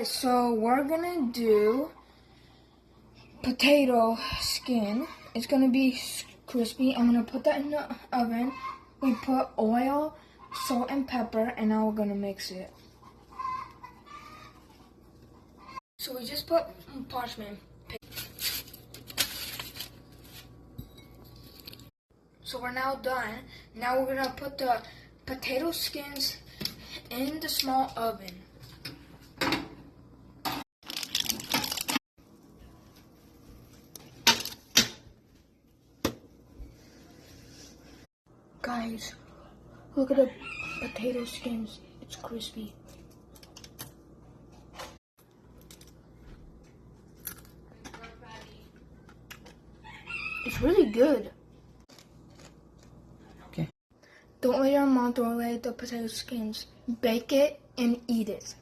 Guys, so we're gonna do potato skin. It's gonna be crispy. I'm gonna put that in the oven. We put oil, salt, and pepper, and now we're gonna mix it. So we just put parchment paper. So we're now done. Now we're gonna put the potato skins in the small oven. Guys, look at the potato skins. It's crispy. It's really good. Okay. Don't let your mom throw away the potato skins. Bake it and eat it.